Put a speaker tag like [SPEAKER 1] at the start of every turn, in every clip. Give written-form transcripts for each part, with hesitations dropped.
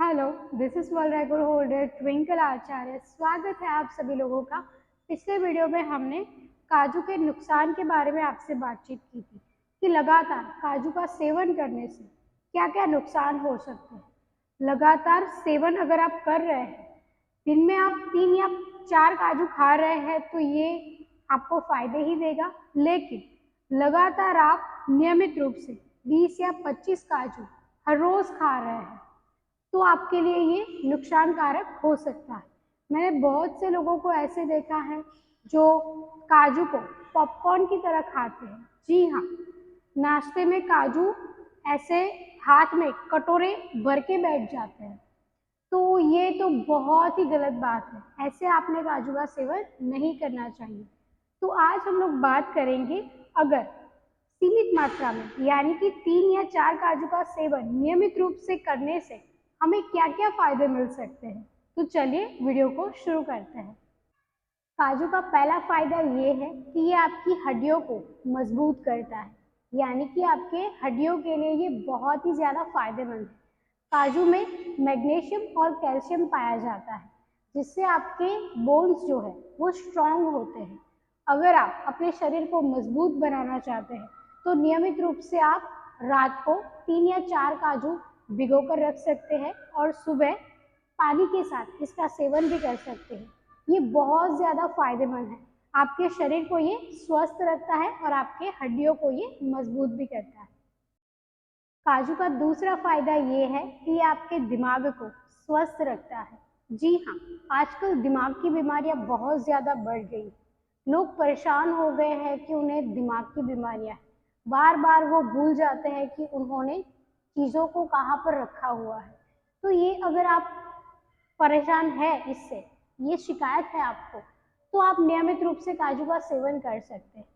[SPEAKER 1] Hello, this is world record holder Twinkle Acharya. स्वागत है आप सभी लोगों का। पिछले वीडियो में हमने काजू के नुकसान के बारे में आपसे बातचीत की थी कि लगातार काजू का सेवन करने से क्या क्या नुकसान हो सकते हैं। लगातार सेवन अगर आप कर रहे हैं, दिन में आप 3 या 4 काजू खा रहे हैं तो ये आपको फायदे ही देगा। लेकिन लगातार आप नियमित रूप से 20 या 25 काजू हर रोज खा रहे हैं तो आपके लिए ये नुकसानकारक हो सकता है। मैंने बहुत से लोगों को ऐसे देखा है जो काजू को पॉपकॉर्न की तरह खाते हैं। जी हाँ, नाश्ते में काजू ऐसे हाथ में कटोरे भर के बैठ जाते हैं, तो ये तो बहुत ही गलत बात है। ऐसे आपने काजू का सेवन नहीं करना चाहिए। तो आज हम लोग बात करेंगे, अगर सीमित मात्रा में यानी कि 3 या 4 काजू का सेवन नियमित रूप से करने से हमें क्या क्या फायदे मिल सकते हैं। तो चलिए वीडियो को शुरू करते हैं। काजू का पहला फायदा ये है कि ये आपकी हड्डियों को मजबूत करता है, यानी कि आपके हड्डियों के लिए ये बहुत ही ज़्यादा फायदेमंद है। काजू में मैग्नीशियम और कैल्शियम पाया जाता है, जिससे आपके बोन्स जो है वो स्ट्रांग होते हैं। अगर आप अपने शरीर को मजबूत बनाना चाहते हैं तो नियमित रूप से आप रात को 3 या 4 काजू भिगो कर रख सकते हैं और सुबह पानी के साथ इसका सेवन भी कर सकते हैं। ये बहुत ज़्यादा फायदेमंद है। आपके शरीर को ये स्वस्थ रखता है और आपके हड्डियों को ये मजबूत भी करता है। काजू का दूसरा फायदा ये है कि ये आपके दिमाग को स्वस्थ रखता है। जी हाँ, आजकल दिमाग की बीमारियां बहुत ज़्यादा बढ़ गई। लोग परेशान हो गए हैं कि उन्हें दिमाग की बीमारियां हैं। बार बार वो भूल जाते हैं कि उन्होंने चीज़ों को कहाँ पर रखा हुआ है। तो ये अगर आप परेशान है इससे, ये शिकायत है आपको, तो आप नियमित रूप से काजू का सेवन कर सकते हैं,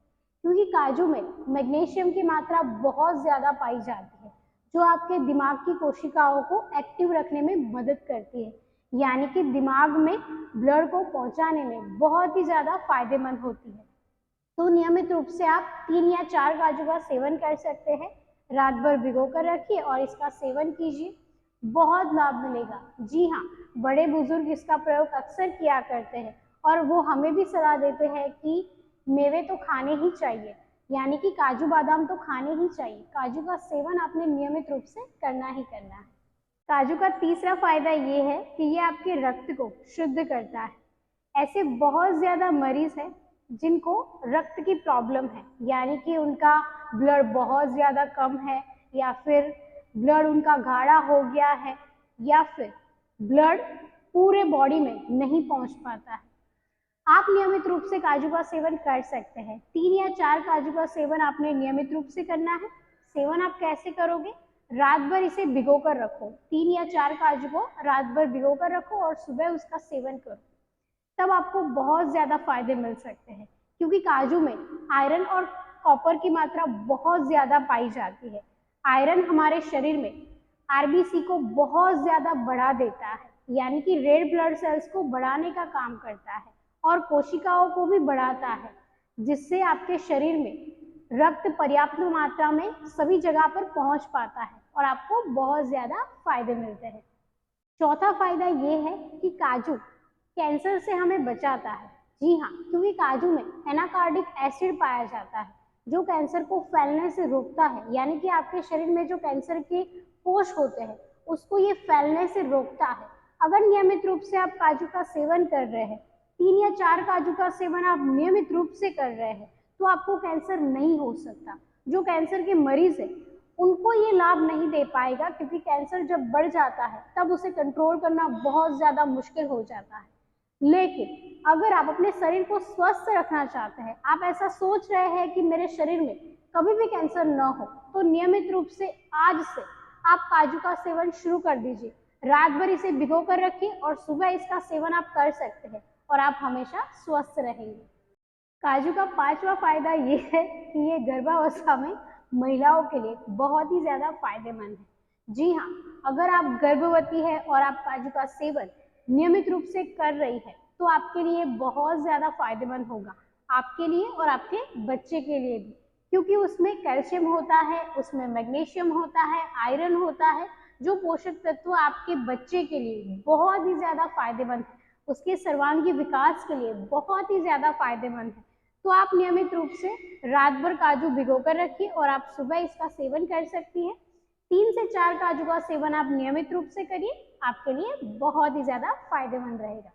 [SPEAKER 1] क्योंकि काजू में मैग्नीशियम की मात्रा बहुत ज़्यादा पाई जाती है, जो आपके दिमाग की कोशिकाओं को एक्टिव रखने में मदद करती है, यानी कि दिमाग में ब्लड को पहुंचाने में बहुत ही ज़्यादा फायदेमंद होती है। तो नियमित रूप से आप 3 या 4 काजू का सेवन कर सकते हैं। रात भर भिगो कर रखिए और इसका सेवन कीजिए, बहुत लाभ मिलेगा। जी हाँ, बड़े बुजुर्ग इसका प्रयोग अक्सर किया करते हैं और वो हमें भी सलाह देते हैं कि मेवे तो खाने ही चाहिए, यानी कि काजू बादाम तो खाने ही चाहिए। काजू का सेवन आपने नियमित रूप से करना ही करना है। काजू का तीसरा फायदा ये है कि ये आपके रक्त को शुद्ध करता है। ऐसे बहुत ज़्यादा मरीज हैं जिनको रक्त की प्रॉब्लम है, यानी कि उनका ब्लड बहुत ज़्यादा कम है, या फिर ब्लड उनका गाढ़ा हो गया है, या फिर ब्लड पूरे बॉडी में नहीं पहुंच पाता है। आप नियमित रूप से काजू का सेवन कर सकते हैं। 3 या 4 काजू का सेवन आपने नियमित रूप से करना है। सेवन आप कैसे करोगे? रात भर इसे भिगो कर रखो, 3 या 4 काजू को रात भर भिगो कर रखो और सुबह उसका सेवन करो, तब आपको बहुत ज़्यादा फायदे मिल सकते हैं। क्योंकि काजू में आयरन और कॉपर की मात्रा बहुत ज़्यादा पाई जाती है। आयरन हमारे शरीर में आरबीसी को बहुत ज़्यादा बढ़ा देता है, यानी कि रेड ब्लड सेल्स को बढ़ाने का काम करता है और कोशिकाओं को भी बढ़ाता है, जिससे आपके शरीर में रक्त पर्याप्त मात्रा में सभी जगह पर पहुंच पाता है और आपको बहुत ज़्यादा फायदे मिलते हैं। चौथा फायदा ये है कि काजू कैंसर से हमें बचाता है। जी हाँ, क्योंकि काजू में एनाकार्डिक एसिड पाया जाता है, जो कैंसर को फैलने से रोकता है, यानी कि आपके शरीर में जो कैंसर के कोष होते हैं उसको ये फैलने से रोकता है। अगर नियमित रूप से आप काजू का सेवन कर रहे हैं, 3 या 4 काजू का सेवन आप नियमित रूप से कर रहे हैं, तो आपको कैंसर नहीं हो सकता। जो कैंसर के मरीज है उनको ये लाभ नहीं दे पाएगा, क्योंकि कैंसर जब बढ़ जाता है तब उसे कंट्रोल करना बहुत ज्यादा मुश्किल हो जाता है। लेकिन अगर आप अपने शरीर को स्वस्थ रखना चाहते हैं, आप ऐसा सोच रहे हैं कि मेरे शरीर में कभी भी कैंसर न हो, तो नियमित रूप से आज से आप काजू का सेवन शुरू कर दीजिए। रात भर इसे भिगो कर रखिए और सुबह इसका सेवन आप कर सकते हैं और आप हमेशा स्वस्थ रहेंगे। काजू का पांचवा फायदा ये है कि ये गर्भावस्था में महिलाओं के लिए बहुत ही ज्यादा फायदेमंद है। जी हाँ, अगर आप गर्भवती है और आप काजू का सेवन नियमित रूप से कर रही है तो आपके लिए बहुत ज्यादा फायदेमंद होगा, आपके लिए और आपके बच्चे के लिए भी, क्योंकि उसमें कैल्शियम होता है, उसमें मैग्नीशियम होता है, आयरन होता है, जो पोषक तत्व आपके बच्चे के लिए बहुत ही ज्यादा फायदेमंद है, उसके सर्वांगीण विकास के लिए बहुत ही ज्यादा फायदेमंद है। तो आप नियमित रूप से रात भर काजू भिगो कर रखिए और आप सुबह इसका सेवन कर सकती हैं। 3 से 4 काजू का सेवन आप नियमित रूप से करिए, आपके लिए बहुत ही ज्यादा फायदेमंद रहेगा।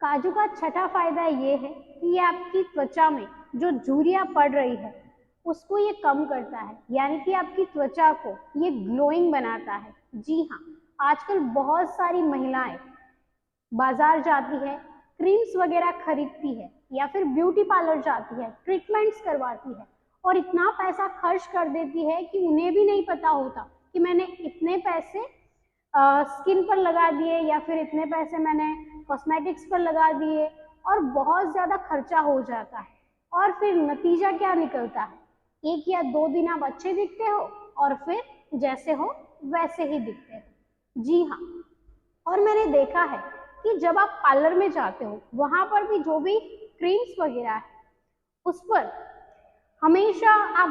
[SPEAKER 1] काजू का छठा फायदा ये है कि ये आपकी त्वचा में जो झुर्रियां पड़ रही है उसको ये कम करता है, यानी कि आपकी त्वचा को ये ग्लोइंग बनाता है। जी हाँ, आजकल बहुत सारी महिलाएं बाजार जाती है, क्रीम्स वगैरह खरीदती है या फिर ब्यूटी पार्लर जाती है, ट्रीटमेंट्स करवाती है और इतना पैसा खर्च कर देती है कि उन्हें भी नहीं पता होता कि मैंने इतने पैसे स्किन पर लगा दिए या फिर इतने पैसे मैंने कॉस्मेटिक्स पर लगा दिए और बहुत ज़्यादा खर्चा हो जाता है। और फिर नतीजा क्या निकलता है, 1 या 2 दिन आप अच्छे दिखते हो और फिर जैसे हो वैसे ही दिखते हो। जी हाँ, और मैंने देखा है कि जब आप पार्लर में जाते हो वहां पर भी जो भी क्रीम्स वगैरह है उस पर हमेशा आप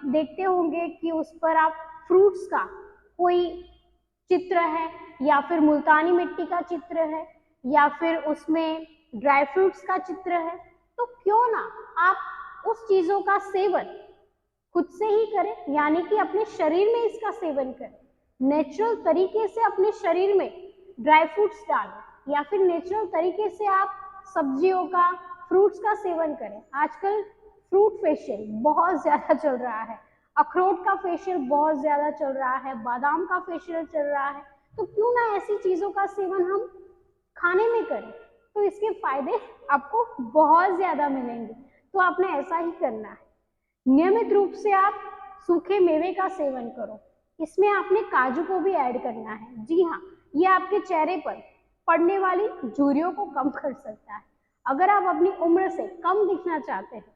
[SPEAKER 1] देखते होंगे कि उस पर आप फ्रूट्स का कोई चित्र है या फिर मुल्तानी मिट्टी का चित्र है या फिर उसमें ड्राई फ्रूट्स का चित्र है। तो क्यों ना आप उस चीजों का सेवन खुद से ही करें, यानी कि अपने शरीर में इसका सेवन करें। नेचुरल तरीके से अपने शरीर में ड्राई फ्रूट्स डालें या फिर नेचुरल तरीके से आप सब्जियों का, फ्रूट्स का सेवन करें। आजकल फ्रूट फेशियल बहुत ज्यादा चल रहा है, अखरोट का फेशियल बहुत ज्यादा चल रहा है, बादाम का फेशियल चल रहा है। तो क्यों ना ऐसी चीजों का सेवन हम खाने में करें, तो इसके फायदे आपको बहुत ज्यादा मिलेंगे। तो आपने ऐसा ही करना है। नियमित रूप से आप सूखे मेवे का सेवन करो, इसमें आपने काजू को भी ऐड करना है। जी हाँ, ये आपके चेहरे पर पड़ने वाली झुर्रियों को कम कर सकता है। अगर आप अपनी उम्र से कम दिखना चाहते हैं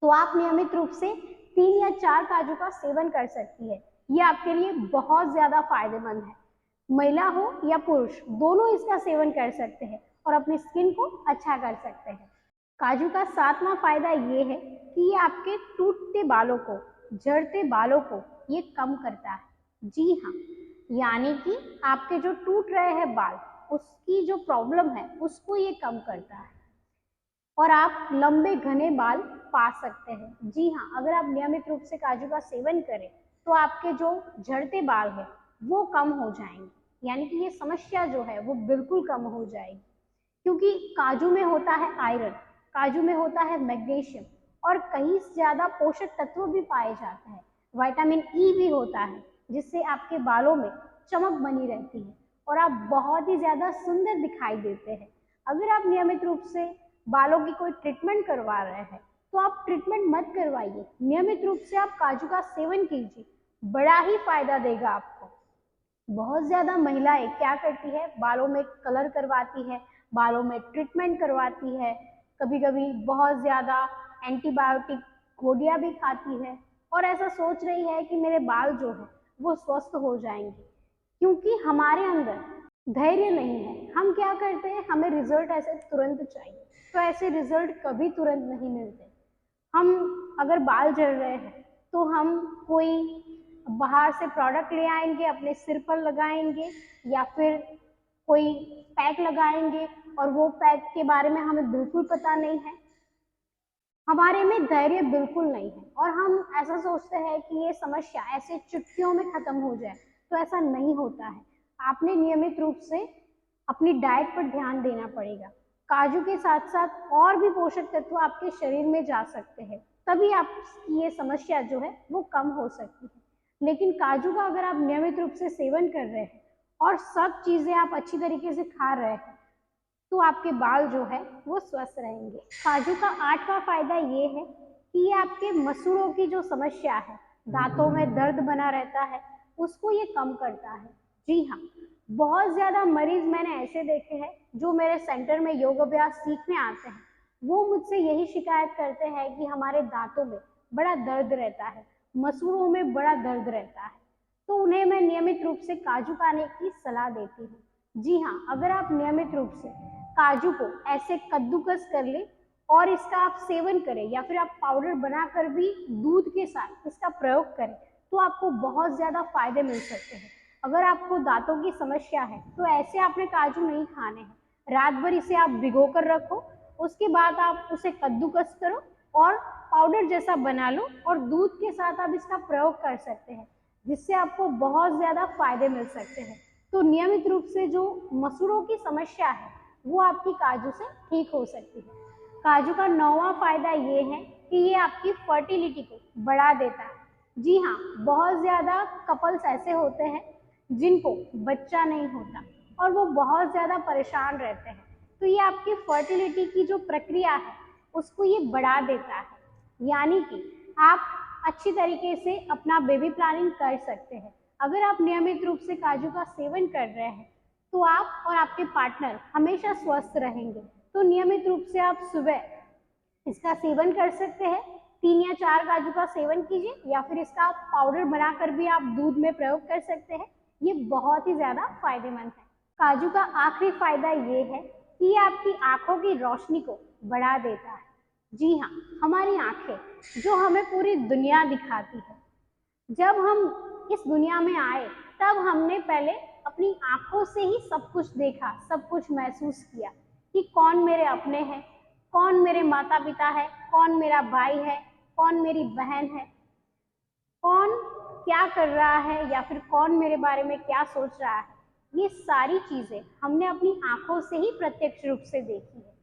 [SPEAKER 1] तो आप नियमित रूप से 3 या 4 काजू का सेवन कर सकती है। ये आपके लिए बहुत ज्यादा फायदेमंद है। महिला हो या पुरुष दोनों इसका सेवन कर सकते हैं और अपनी स्किन को अच्छा कर सकते हैं। काजू का 7वां फायदा ये है कि ये आपके टूटते बालों को, झड़ते बालों को ये कम करता है। जी हाँ, यानी कि आपके जो टूट रहे हैं बाल, उसकी जो प्रॉब्लम है उसको ये कम करता है और आप लंबे घने बाल पा सकते हैं। जी हाँ, अगर आप नियमित रूप से काजू का सेवन करें तो आपके जो झड़ते बाल है वो कम हो जाएंगे, यानी कि ये समस्या जो है वो बिल्कुल कम हो जाएगी। क्योंकि काजू में होता है आयरन, काजू में होता है मैग्नीशियम और कई ज्यादा पोषक तत्व भी पाए जाते हैं। विटामिन ई भी होता है जिससे आपके बालों में चमक बनी रहती है और आप बहुत ही ज्यादा सुंदर दिखाई देते हैं। अगर आप नियमित रूप से बालों की कोई ट्रीटमेंट करवा रहे हैं तो आप ट्रीटमेंट मत करवाइए, नियमित रूप से आप काजू का सेवन कीजिए, बड़ा ही फायदा देगा आपको। बहुत ज्यादा महिलाएं क्या करती है, बालों में कलर करवाती है, बालों में ट्रीटमेंट करवाती है, कभी कभी बहुत ज्यादा एंटीबायोटिक गोलियां भी खाती है और ऐसा सोच रही है कि मेरे बाल जो है वो स्वस्थ हो जाएंगे। क्योंकि हमारे अंदर धैर्य नहीं है, हम क्या करते हैं, हमें रिजल्ट ऐसे तुरंत चाहिए, तो ऐसे रिजल्ट कभी तुरंत नहीं मिलते। हम अगर बाल झड़ रहे हैं तो हम कोई बाहर से प्रोडक्ट ले आएंगे, अपने सिर पर लगाएंगे या फिर कोई पैक लगाएंगे और वो पैक के बारे में हमें बिल्कुल पता नहीं है, हमारे में धैर्य बिल्कुल नहीं है और हम ऐसा सोचते हैं कि ये समस्या ऐसे चुटकियों में खत्म हो जाए। तो ऐसा नहीं होता है। आपने नियमित रूप से अपनी डाइट पर ध्यान देना पड़ेगा। काजू के साथ साथ और भी पोषक तत्व आपके शरीर में जा सकते हैं, तभी आपकी ये समस्या जो है वो कम हो सकती है। लेकिन काजू का अगर आप नियमित रूप से सेवन कर रहे हैं और सब चीजें आप अच्छी तरीके से खा रहे हैं तो आपके बाल जो है वो स्वस्थ रहेंगे। काजू का 8वां फायदा ये है कि ये आपके मसूड़ों की जो समस्या है, दांतों में दर्द बना रहता है, उसको ये कम करता है। जी हाँ, बहुत ज्यादा मरीज मैंने ऐसे देखे हैं जो मेरे सेंटर में योग अभ्यास सीखने आते हैं, वो मुझसे यही शिकायत करते हैं कि हमारे दांतों में बड़ा दर्द रहता है, मसूड़ों में बड़ा दर्द रहता है। तो उन्हें मैं नियमित रूप से काजू खाने की सलाह देती हूँ। जी हाँ, अगर आप नियमित रूप से काजू को ऐसे कद्दूकस कर ले और इसका आप सेवन करें या फिर आप पाउडर बनाकर भी दूध के साथ इसका प्रयोग करें तो आपको बहुत ज्यादा फायदे मिल सकते हैं। अगर आपको दांतों की समस्या है तो ऐसे आपने काजू नहीं खाने हैं। रात भर इसे आप भिगो कर रखो, उसके बाद आप उसे कद्दूकस करो और पाउडर जैसा बना लो और दूध के साथ आप इसका प्रयोग कर सकते हैं, जिससे आपको बहुत ज़्यादा फायदे मिल सकते हैं। तो नियमित रूप से जो मसूड़ों की समस्या है वो आपकी काजू से ठीक हो सकती है। काजू का 9वां फायदा ये है कि ये आपकी फर्टिलिटी को बढ़ा देता है। जी हाँ, बहुत ज़्यादा कपल्स ऐसे होते हैं जिनको बच्चा नहीं होता और वो बहुत ज़्यादा परेशान रहते हैं, तो ये आपकी फर्टिलिटी की जो प्रक्रिया है उसको ये बढ़ा देता है, यानी कि आप अच्छी तरीके से अपना बेबी प्लानिंग कर सकते हैं। अगर आप नियमित रूप से काजू का सेवन कर रहे हैं तो आप और आपके पार्टनर हमेशा स्वस्थ रहेंगे। तो नियमित रूप से आप सुबह इसका सेवन कर सकते हैं, 3 या 4 काजू का सेवन कीजिए या फिर इसका पाउडर बनाकर भी आप दूध में प्रयोग कर सकते हैं। ये बहुत ही ज़्यादा फायदेमंद है। काजू का आखिरी फायदा ये है कि ये आपकी आंखों की रोशनी को बढ़ा देता है। जी हाँ, हमारी आंखें जो हमें पूरी दुनिया दिखाती है, जब हम इस दुनिया में आए तब हमने पहले अपनी आंखों से ही सब कुछ देखा, सब कुछ महसूस किया कि कौन मेरे अपने हैं, कौन मेरे माता पिता है, कौन मेरा भाई है, कौन मेरी बहन है, कौन क्या कर रहा है या फिर कौन मेरे बारे में क्या सोच रहा है। ये सारी चीजें हमने अपनी आंखों से ही प्रत्यक्ष रूप से देखी है।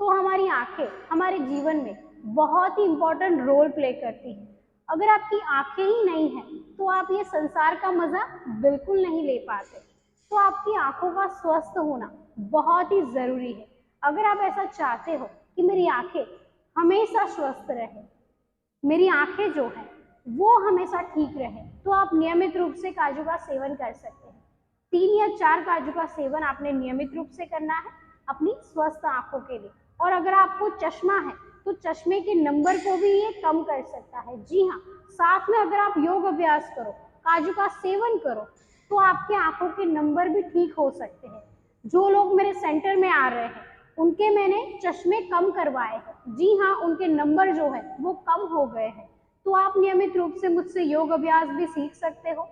[SPEAKER 1] तो हमारी आंखें हमारे जीवन में बहुत ही इम्पोर्टेंट रोल प्ले करती हैं। अगर आपकी आंखें ही नहीं हैं तो आप ये संसार का मजा बिल्कुल नहीं ले पाते। तो आपकी आंखों का स्वस्थ होना बहुत ही जरूरी है। अगर आप ऐसा चाहते हो कि मेरी आंखें हमेशा स्वस्थ रहे, मेरी आंखें जो है वो हमेशा ठीक रहे, तो आप नियमित रूप से काजू का सेवन कर सकते हैं। 3 या 4 काजू का सेवन आपने नियमित रूप से करना है अपनी स्वस्थ आंखों के लिए। और अगर आपको चश्मा है तो चश्मे के नंबर को भी ये कम कर सकता है। जी हाँ, साथ में अगर आप योग अभ्यास करो, काजू का सेवन करो, तो आपके आंखों के नंबर भी ठीक हो सकते हैं। जो लोग मेरे सेंटर में आ रहे हैं उनके मैंने चश्मे कम करवाए हैं। जी हाँ, उनके नंबर जो है वो कम हो गए हैं। तो आप नियमित रूप से मुझसे योग अभ्यास भी सीख सकते हो।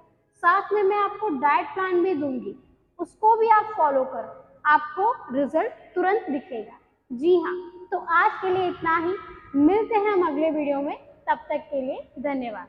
[SPEAKER 1] साथ में मैं आपको डाइट प्लान भी दूंगी, उसको भी आप फॉलो करो, आपको रिजल्ट तुरंत दिखेगा। जी हाँ, तो आज के लिए इतना ही। मिलते हैं हम अगले वीडियो में, तब तक के लिए धन्यवाद।